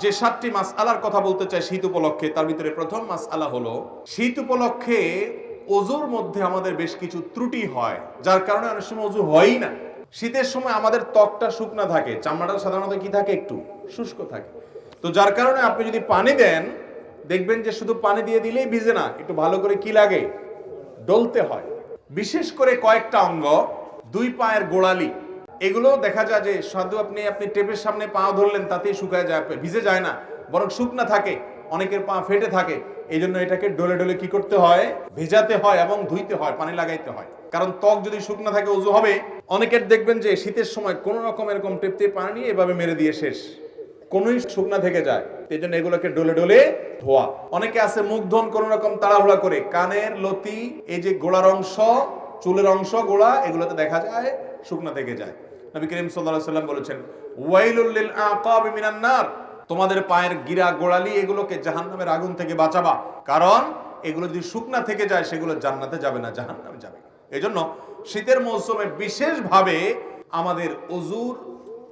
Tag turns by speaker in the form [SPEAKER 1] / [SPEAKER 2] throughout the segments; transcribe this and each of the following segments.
[SPEAKER 1] যে 7টি মাসআলার কথা বলতে চাই শীত উপলক্ষে, তার ভিতরে প্রথম মাসআলা হলো শীত উপলক্ষে ওযুর মধ্যে আমাদের বেশ কিছু ত্রুটি হয়, যার কারণে অনেক সময় ওযু হয়ই না। শীতের সময় আমাদের ত্বকটা শুকনা থাকে, চামড়াটা সাধারণত কি থাকে, একটু শুষ্ক থাকে। তো যার কারণে আপনি যদি পানি দেন, দেখবেন যে শুধু পানি দিয়ে দিলেই ভিজে না, একটু ভালো করে কি লাগে, ডলতে হয়। বিশেষ করে কয়েকটা অঙ্গ, 2 পায়ের গোড়ালি, এগুলো দেখা যায় যে শুধু আপনি টেপের সামনে পা ধরলেন তাতেই শুকায় যায়, ভিজে যায় না, বরং শুকনা থাকে, অনেকের পা ফেটে থাকে। এই জন্য এটাকে ডলে ডলে কি করতে হয়, ভেজাতে হয় এবং ধুইতে হয়, পানি লাগাইতে হয়। কারণ ত্বক যদি শুকনা থাকে ওযু হবে। অনেকের দেখবেন যে শীতের সময় কোন রকম এরকম টেপ দিয়ে পানি নিয়ে এভাবে মেরে দিয়ে শেষ, কোনোই শুকনা থেকে যায়। এই জন্য এগুলোকে ডলে ডলে ধোয়া। অনেকে আছে মুখ ধোন কোন রকম তাড়াহুড়া করে, কানের লতি, এই যে গোড়ার অংশ, চুলের অংশ, গোড়া, এগুলোতে দেখা যায় শুকনা থেকে যায়। নবী করিম সাল্লাল্লাহু আলাইহি ওয়াসাল্লাম বলেছেন, ওয়াইলুল লিল আকাবি মিনান নার, তোমাদের পায়ের গিরা গোড়ালি এগুলোকে জাহান্নামের আগুন থেকে বাঁচাবা, কারণ এগুলো যদি শুকনা থেকে যায় সেগুলো জান্নাতে যাবে না, জাহান্নামে যাবে। এজন্য শীতের মৌসুমে বিশেষভাবে আমাদের ওযুর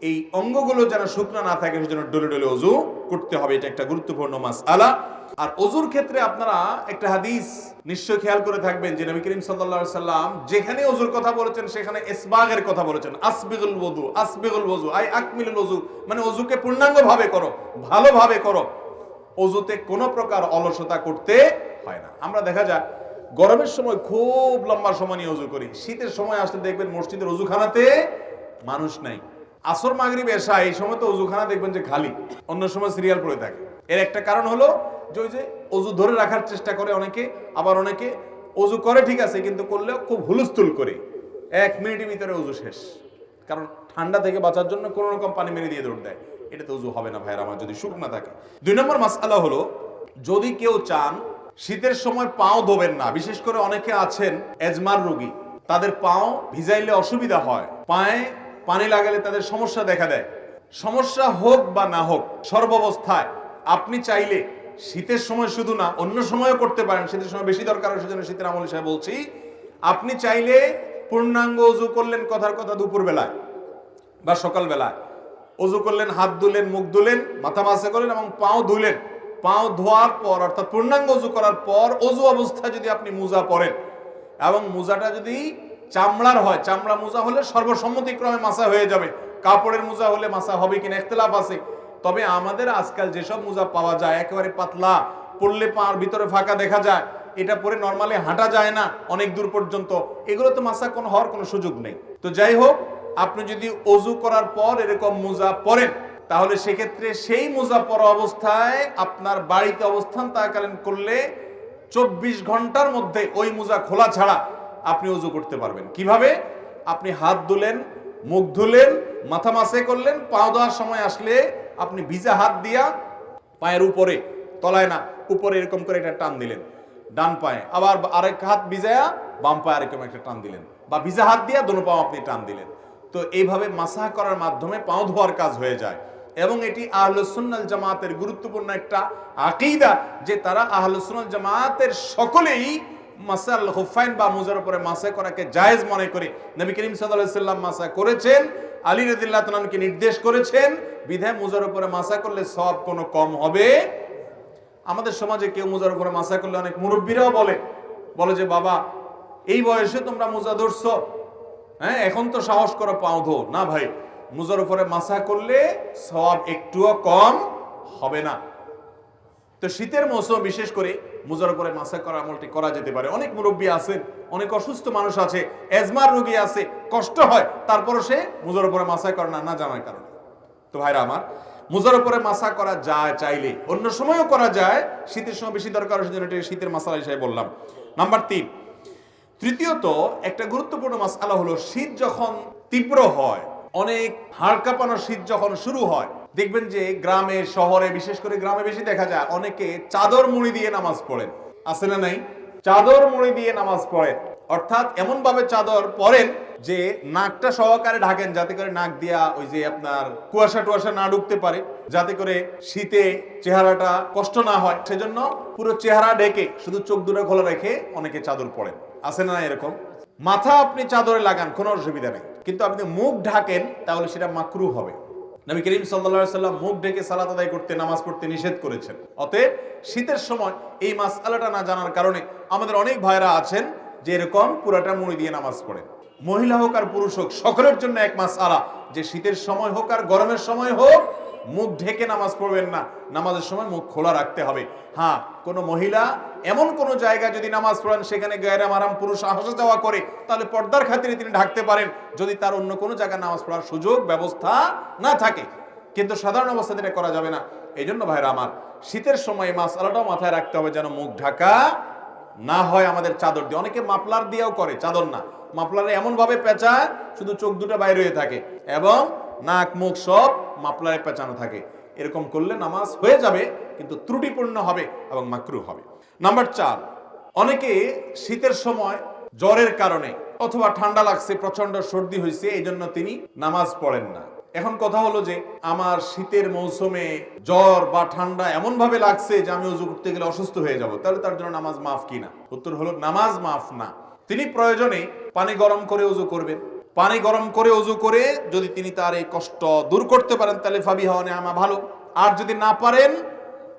[SPEAKER 1] এই অঙ্গগুলো যেন শুকনা না থাকে সেজন্য ডলে ডলে ওযু করতে হবে। এটা একটা গুরুত্বপূর্ণ মাসআলা। আর ওযুর ক্ষেত্রে আপনারা একটা হাদিস নিশ্চয় খেয়াল করে থাকবেন যে নবী করিম সাল্লাল্লাহু আলাইহি সাল্লাম যেখানে ওযুর কথা বলেছেন সেখানে ইসবাগের কথা বলেছেন। আসবিগুল ওযু, আসবিগুল ওযু আই আকমিলুল ওযু, মানে ওযুকে পূর্ণাঙ্গভাবে করো, ভালোভাবে করো। ওযুতে কোনো প্রকার অলসতা করতে হয় না। আমরা দেখা যায় গরমের সময় খুব লম্বা সময় নিয়ে ওযু করি, শীতের সময় আসলে দেখবেন মসজিদের ওযুখানাতে মানুষ নাই। আসর মাগরিব এশা এই সময় তো ওযুখানা দেখবেন যে খালি, অন্য সময় সিরিয়াল পড়ে থাকে। এর একটা কারণ হলো যে ওই যে ওযু ধরে রাখার চেষ্টা করে অনেকে, আবার অনেকে ওযু করে ঠিক আছে কিন্তু করলেও খুব হুলস্থুল করে, 1 মিনিটের ভিতরে ওযু শেষ। কারণ ঠান্ডা থেকে বাঁচার জন্য কোনো রকম পানি মেরে দিয়ে দৌড় দেয়। এটা তো ওযু হবে না ভাইয়ের আমার, যদি শুকনা থাকে। 2 নম্বর মাসআলা হলো, যদি কেউ চান শীতের সময় পাও ধোবেন না, বিশেষ করে অনেকে আছেন এজমার রোগী, তাদের পাও ভিজাইলে অসুবিধা হয়, পায়ে পানি লাগালে তাদের সমস্যা দেখা দেয়। সমস্যা হোক বা না হোক, সর্বাবস্থায় আপনি চাইলে শীতের সময় শুধু না অন্য সময়ও করতে পারেন, শীতের সময় বেশি দরকার, সেজন্য শীতের আমল হিসেবে বলছি। আপনি চাইলে পূর্ণাঙ্গ ওযু করলেন, কথার কথা দুপুর বেলায় বা সকাল বেলায় ওযু করলেন, হাত ধুলেন, মুখ ধুলেন, মাথা মাসে করলেন এবং পাও ধুলেন। পাও ধোয়ার পর অর্থাৎ পূর্ণাঙ্গ ওযু করার পর ওযু অবস্থায় যদি আপনি মোজা পরেন এবং মোজাটা যদি চামড়ার হয়, চামড়া মোজা হলে সর্বসম্মতিক্রমে মাসা হয়ে যাবে। কাপড়ের মোজা হলে মাসা হবে কিনা ইখতিলাফ আছে। তবে আমাদের আজকাল যেসব মোজা পাওয়া যায় একেবারে পাতলা, পরলে পার ভিতরে ফাঁকা দেখা যায়, এটা পরে নরমালি হাঁটা যায় না অনেক দূর পর্যন্ত, এগুলো তো মাসা কোনো হওয়ার কোনো সুযোগ নেই। তো যাই হোক, আপনি যদি ওযু করার পর এরকম মোজা পরেন তাহলে সেক্ষেত্রে সেই মোজা পরা অবস্থায় আপনার বাড়িতে অবস্থান থাকাকালীন করলে 24 ঘন্টার মধ্যে ওই মোজা খোলা ছাড়া আপনি ওযু করতে পারবেন। কিভাবে? আপনি হাত ধুলেন, মুখ ধুলেন, মাথা মাসে করলেন, পাও দেওয়ার সময় আসলে আপনি ভিজা হাত দিয়া পায়ের উপরে, তলায় না, উপরে এরকম করে একটা টান দিলেন ডান পায়ে, আবার আরেক হাত ভিজায়া বাম পায়ে এরকম একটা টান দিলেন, বা ভিজা হাত দিয়া দোনো পাও আপনি টান দিলেন। তো এইভাবে মাসাহ করার মাধ্যমে পাও ধোয়ার কাজ হয়ে যায়। এবং এটি আহলুস সুন্নাহ জামাতের গুরুত্বপূর্ণ একটা আকীদা যে তারা আহলুস সুন্নাহ জামাতের সকলেই মাসাল খুফাইন বা মুজার উপরে মাসা করাকে জায়েজ মনে করে। নবী করিম সাল্লাল্লাহু আলাইহি ওয়াসাল্লাম মাসা করেছেন, আলী রাদিয়াল্লাহু তাআলা আনহুকে নির্দেশ করেছেন, বিধায় মুজার উপরে মাসা করলে সওয়াব কোনো কম হবে। আমাদের সমাজে কেউ মুজার উপরে মাসা করলে অনেক মুরব্বীরাও বলে যে বাবা এই বয়সে তোমরা মুজা ধরছো, হ্যাঁ এখন তো সাহস করো পাও ধো। না ভাই, মুজার উপরে মাসা করলে সওয়াব একটুও কম হবে না। তো শীতের মৌসুম বিশেষ করে মুজার উপরে মাসা করা আমলটি করা যেতে পারে। অনেক মুরব্বী আছেন, অনেক অসুস্থ মানুষ আছে, এজমার রোগী আছে, কষ্ট হয়, তারপরও সে মুজার উপরে মাসা করে না, না জানার কারণে। তো ভাইরা আমার, মুজার উপরে মাসা করা যায়, চাইলে অন্য সময়ও করা যায়, শীতের সময় বেশি দরকার, সেজন্য শীতের মাসালা হিসেবে বললাম। নাম্বার 3, তৃতীয়ত একটা গুরুত্বপূর্ণ মাসআলা হলো, শীত যখন তীব্র হয়, অনেক হাড় কাঁপানো শীত যখন শুরু হয়, দেখবেন যে গ্রামে শহরে, বিশেষ করে গ্রামে বেশি দেখা যায় অনেকে চাদর মুড়ি দিয়ে নামাজ পড়েন। আছে না নাই? চাদর মুড়ি দিয়ে নামাজ পড়েন, অর্থাৎ এমন ভাবে চাদর পরেন যে নাকটা সহকারে ঢাকেন, যাতে করে নাক দিয়া ওই যে আপনার কুয়াশা টুয়াশা না ঢুকতে পারে, যাতে করে শীতে চেহারাটা কষ্ট না হয়। সেজন্য পুরো চেহারা ঢেকে শুধু চোখ দুটো খোলা রেখে অনেকে চাদর পরেন। আছে না এরকম? মাথা আপনি চাদরে লাগান, কোনো অসুবিধা নেই, কিন্তু আপনি মুখ ঢাকেন তাহলে সেটা মাকরুহ হবে। নবী করিম সাল্লাল্লাহু আলাইহি সাল্লাম মুখ ঢেকে সালাত আদায় করতে, নামাজ পড়তে নিষেধ করেছেন। অতএব শীতের সময় এই মাসআলাটা না জানার কারণে আমাদের অনেক ভাইরা আছেন যে এরকম পুরাটা মুড়ি দিয়ে নামাজ পড়েন। মহিলা হোক আর পুরুষ হোক, সকলের জন্য এক মাসআলা যে শীতের সময় হোক আর গরমের সময় হোক মুখ ঢেকে নামাজ পড়বেন না, নামাজের সময় মুখ খোলা রাখতে হবে। হ্যাঁ, কোনো মহিলা এমন কোন জায়গায় যদি নামাজ পড়েন সেখানে গায়রে মাহরাম পুরুষ আসা যাওয়া করে, তাহলে পর্দার খাতিরে তিনি ঢাকতে পারেন, যদি তার অন্য কোনো জায়গায় নামাজ পড়ার সুযোগ ব্যবস্থা না থাকে। কিন্তু সাধারণ অবস্থাতে এটা করা যাবে না। এই জন্য ভাইরা আমার, শীতের সময় মাসআলাটাও মাথায় রাখতে হবে যেন মুখ ঢাকা না হয় আমাদের চাদর দিয়ে। অনেকে মাফলার দিয়েও করে, চাদর না, মাফলারে এমন ভাবে পেঁচায় শুধু চোখ দুটো বাইরে হয়ে থাকে এবং নাক মুখ সব মাফলারে পেঁচানো থাকে। এরকম করলে নামাজ হয়ে যাবে কিন্তু ত্রুটিপূর্ণ হবে এবং মাকরুহ হবে। নাম্বার 4, অনেকে শীতের সময় জ্বরের কারণে অথবা ঠান্ডা লাগছে, প্রচন্ড সর্দি হয়েছে, এই জন্য তিনি নামাজ পড়েন না। এখন কথা হলো যে আমার শীতের মৌসুমে জ্বর বা ঠান্ডা এমন ভাবে লাগছে যে আমি ওযু করতে গেলে অসুস্থ হয়ে যাব, তাহলে তার জন্য নামাজ মাফ কিনা? উত্তর হলো নামাজ মাফ না। তিনি প্রয়োজনে পানি গরম করে ওযু করবেন। পানি গরম করে ওযু করে যদি তিনি তার এই কষ্ট দূর করতে পারেন তাহলে ফাবিহা ওয়া নি'মা, ভালো। আর যদি না পারেন,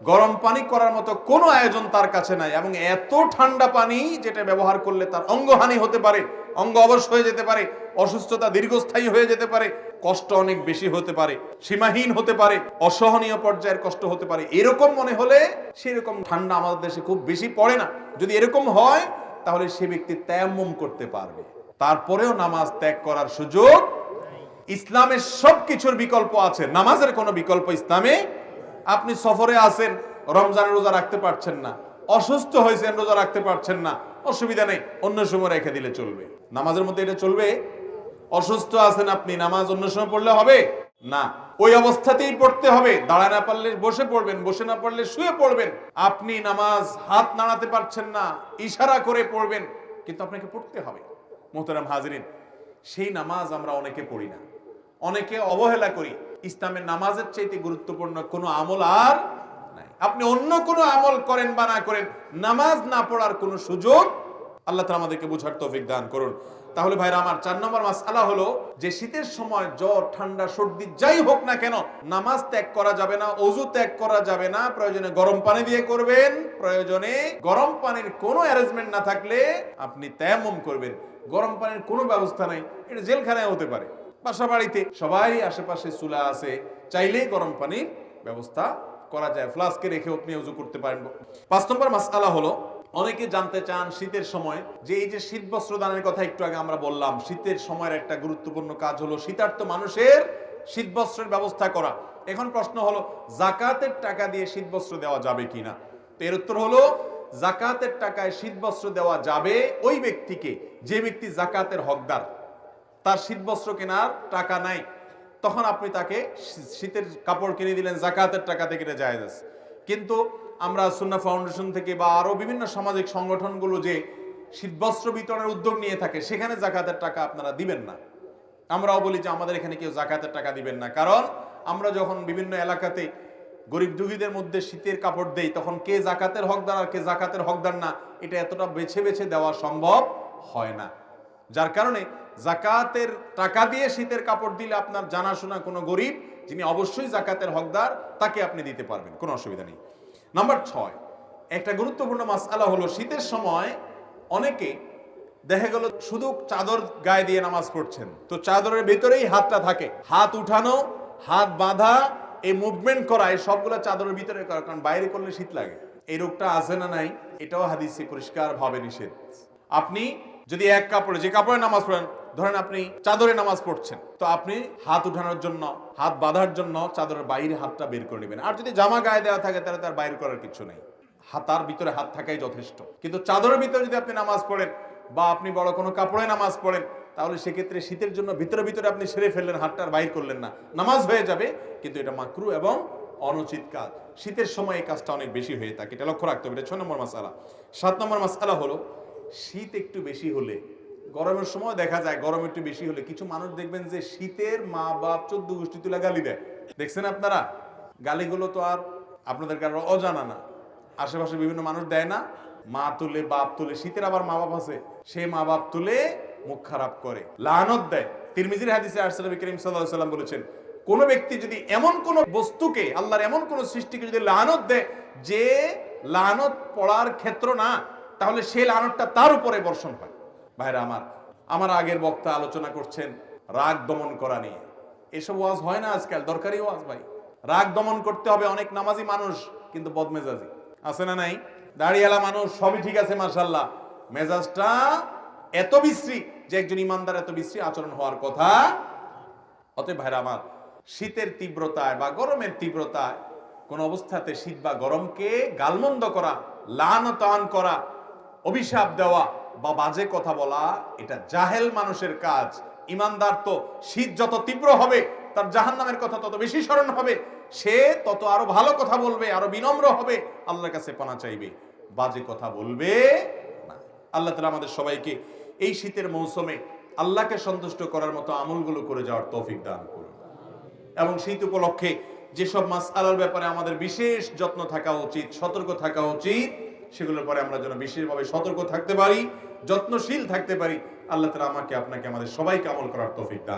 [SPEAKER 1] গরম পানি করার মতো কোনো আয়োজন তার কাছে নাই এবং এত ঠান্ডা পানি যেটা ব্যবহার করলে তার অঙ্গহানি হতে পারে, অঙ্গ অবশ হয়ে যেতে পারে, অসুস্থতা দীর্ঘস্থায়ী হয়ে যেতে পারে, কষ্ট অনেক বেশি হতে পারে, সীমাহীন হতে পারে, অসহনীয় পর্যায়ের কষ্ট হতে পারে, এরকম মনে হলে, সেরকম ঠান্ডা আমাদের দেশে খুব বেশি পড়ে না, যদি এরকম হয় তাহলে সে ব্যক্তি তায়াম্মুম করতে পারবে। তারপরেও নামাজ ত্যাগ করার সুযোগ, ইসলামের সবকিছুর বিকল্প আছে, নামাজের কোনো বিকল্প ইসলামে। আপনি সফরে আছেন, রমজানের রোজা রাখতে পারছেন না, অসুস্থ হয়েছেন, রোজা রাখতে পারছেন না, অসুবিধা নেই, অন্য সময় রেখে দিলে চলবে। নামাজের মধ্যে এটা চলবে? অসুস্থ আছেন আপনি, নামাজ অন্য সময় পড়লে হবে না, ওই অবস্থাতেই পড়তে হবে। দাঁড়ায় না পারলে বসে পড়বেন, বসে না পারলে শুয়ে পড়বেন। আপনি নামাজ হাত নাড়াতে পারছেন না, ইশারা করে পড়বেন, কিন্তু আপনাকে পড়তে হবে। মোহতারাম হাজিরিন, সেই নামাজ আমরা অনেকে পড়ি না, অনেকে অবহেলা করি। ইসলামের নামাজের চাইতে গুরুত্বপূর্ণ কোনো আমল আর নাই। আপনি অন্য কোনো আমল করেন বা না করেন, নামাজ না পড়ার কোনো সুযোগ আল্লাহ তাআলা আমাদেরকে বুঝার তৌফিক দান করুন। তাহলে ভাইরা আমার, 4 নম্বর মাসআলা হলো যে শীতের সময় জ্বর ঠান্ডা সর্দি যাই হোক না কেন, নামাজ ত্যাগ করা যাবে না, ওযু ত্যাগ করা যাবে না। প্রয়োজনে গরম পানি দিয়ে করবেন, প্রয়োজনে গরম পানির কোনো অ্যারেঞ্জমেন্ট না থাকলে আপনি তায়াম্মুম করবেন। গরম পানির কোনো ব্যবস্থা নাই, এটা জেলখানায় হতে পারে, বাসা বাড়িতে সবাই আশেপাশে চুলা আছে, চাইলেই গরম পানির ব্যবস্থা করা যায়, ফ্লাস্কে রেখে আপনি ওযু করতে পারেন। 5 নম্বর মাসআলা হলো, অনেকে জানতে চান শীতের সময় যে এই যে শীত বস্ত্র দানের কথা একটু আগে আমরা বললাম, শীতের সময়ের একটা গুরুত্বপূর্ণ কাজ হলো শীতার্ত মানুষের শীত বস্ত্রের ব্যবস্থা করা। এখন প্রশ্ন হলো, যাকাতের টাকা দিয়ে শীত বস্ত্র দেওয়া যাবে কিনা? তো এর উত্তর হলো, যাকাতের টাকায় শীত বস্ত্র দেওয়া যাবে ওই ব্যক্তিকে যে ব্যক্তি যাকাতের হকদার, তার শীত বস্ত্র কেনার টাকা নাই, তখন আপনি তাকে শীতের কাপড় কিনে দিলেন, যাকাতের টাকা থেকে এটা জায়েজ আছে। কিন্তু আমরা সুন্নাহ ফাউন্ডেশন থেকে বা আরো বিভিন্ন সামাজিক সংগঠনগুলো যে শীতবস্ত্র বিতরণের উদ্যোগ নিয়ে থাকে, সেখানে যাকাতের টাকা আপনারা দিবেন না। আমরাও বলি যে আমাদের এখানে কেউ যাকাতের টাকা দিবেন না, কারণ আমরা যখন বিভিন্ন এলাকাতে গরিব দুঃখীদের মধ্যে শীতের কাপড় দেই, তখন কে যাকাতের হকদার আর কে যাকাতের হকদার না, এটা এতটা বেছে বেছে দেওয়া সম্ভব হয় না। যার কারণে যাকাতের টাকা দিয়ে শীতের কাপড় দিলে আপনার জানাশোনা কোনো গরিব যিনি অবশ্যই যাকাতের হকদার, তাকে আপনি দিতে পারবেন, কোনো অসুবিধা নেই। নাম্বার 6, একটা গুরুত্বপূর্ণ মাসআলা হলো, শীতের সময় অনেকে দেখা গেল শুধু চাদর গায়ে দিয়ে নামাজ পড়ছেন, তো চাদরের ভিতরেই হাতটা থাকে, হাত উঠানো, হাত বাঁধা, এই মুভমেন্ট করা, এই সবগুলো চাদরের ভিতরে করা, কারণ বাইরে করলে শীত লাগে। এই রোগটা আছে না নাই, এটাও হাদিসে পরিষ্কার ভাবে নিষেধ। আপনি যদি এক কাপড়ে, যে কাপড়ে নামাজ পড়েন, ধরেন আপনি চাদরে নামাজ পড়ছেন, তো আপনি হাত উঠানোর জন্য, হাত বাঁধার জন্য চাদরের বাইরে হাতটা বের করে নেবেন। আর যদি জামা গায়ে দেওয়া থাকে তাহলে তার বাইর করার কিছু নেই, হাতার ভিতরে হাত থাকাই যথেষ্ট। কিন্তু চাদরের ভিতরে যদি আপনি নামাজ পড়েন বা আপনি বড় কোনো কাপড়ে নামাজ পড়েন, তাহলে সেক্ষেত্রে শীতের জন্য ভিতরে ভিতরে আপনি সেরে ফেললেন, হাতটার বাইর করলেন না, নামাজ হয়ে যাবে, কিন্তু এটা মাকরুহ এবং অনুচিত কাজ। শীতের সময় এই কাজটা অনেক বেশি হয়ে থাকে, এটা লক্ষ্য রাখতে হবে। এটা 6 নম্বর মাসআলা। 7 নম্বর মাসআলা হলো, শীত একটু বেশি হলে, গরমের সময় দেখা যায় গরম একটু বেশি হলে কিছু মানুষ দেখবেন যে শীতের মা বাপ 14 গোষ্ঠী তুলে গালি দেয়। দেখছেন আপনারা? গালিগুলো তো আর আপনাদের কারো অজানা না, আশেপাশে বিভিন্ন মানুষ দেয় না, মা তুলে বাপ তুলে, শীতের আবার মা বাপ আছে, সেই মা বাপ তুলে মুখ খারাপ করে, লানত দেয়। তিরমিজির হাদিসে আসছে, নবী করিম সাল্লাল্লাহু আলাইহি ওয়াসাল্লাম বলেছেন, কোন ব্যক্তি যদি এমন কোন বস্তুকে, আল্লাহর এমন কোন সৃষ্টিকে যদি লানত দেয় যে লানত পড়ার ক্ষেত্র না, তাহলে সেই লানতটা তার উপরে বর্ষণ হয়। ভাইরা আমার আগের বক্তা আলোচনা করছেন রাগ দমন করা নিয়ে। এসব ওয়াজ হয় না আজকাল, দরকারি ওয়াজ ভাই। রাগ দমন করতে হবে। অনেক নামাজি মানুষ কিন্তু বদমেজাজি আছে না নাই? দাড়িওয়ালা মানুষ সবই ঠিক আছে মাশাআল্লাহ, মেজাজটা এত বিশ্রী যে একজন ইমানদার এত বিশ্রী আচরণ হওয়ার কথা। অতএব ভাইরা আমার, শীতের তীব্রতায় বা গরমের তীব্রতায় কোন অবস্থাতে শীত বা গরমকে গালমন্দ করা, লানতান করা, অভিশাপ দেওয়া বা বাজে কথা বলা, এটা জাহেল মানুষের কাজ। ইমানদার তো শীত যত তীব্র হবে তার জাহান্নামের কথা তত বেশি স্মরণ হবে, সে তত আরো ভালো কথা বলবে, আরো বিনম্র হবে, আল্লাহর কাছে পানা চাইবে, বাজে কথা বলবে না। আল্লাহ তাআলা আমাদের সবাইকে এই শীতের মৌসুমে আল্লাহকে সন্তুষ্ট করার মতো আমলগুলো করে যাওয়ার তৌফিক দান করুন। এবং শীত উপলক্ষে যেসব মাসআলার ব্যাপারে আমাদের বিশেষ যত্ন থাকা উচিত, সতর্ক থাকা উচিত, সেগুলোর পরে আমরা যেন বিশেষভাবে সতর্ক থাকতে পারি, যত্নশীল থাকতে পারি। আল্লাহ তাআলা আমাকে, আপনাকে, আমাদের সবাইকে আমল করার তৌফিক দান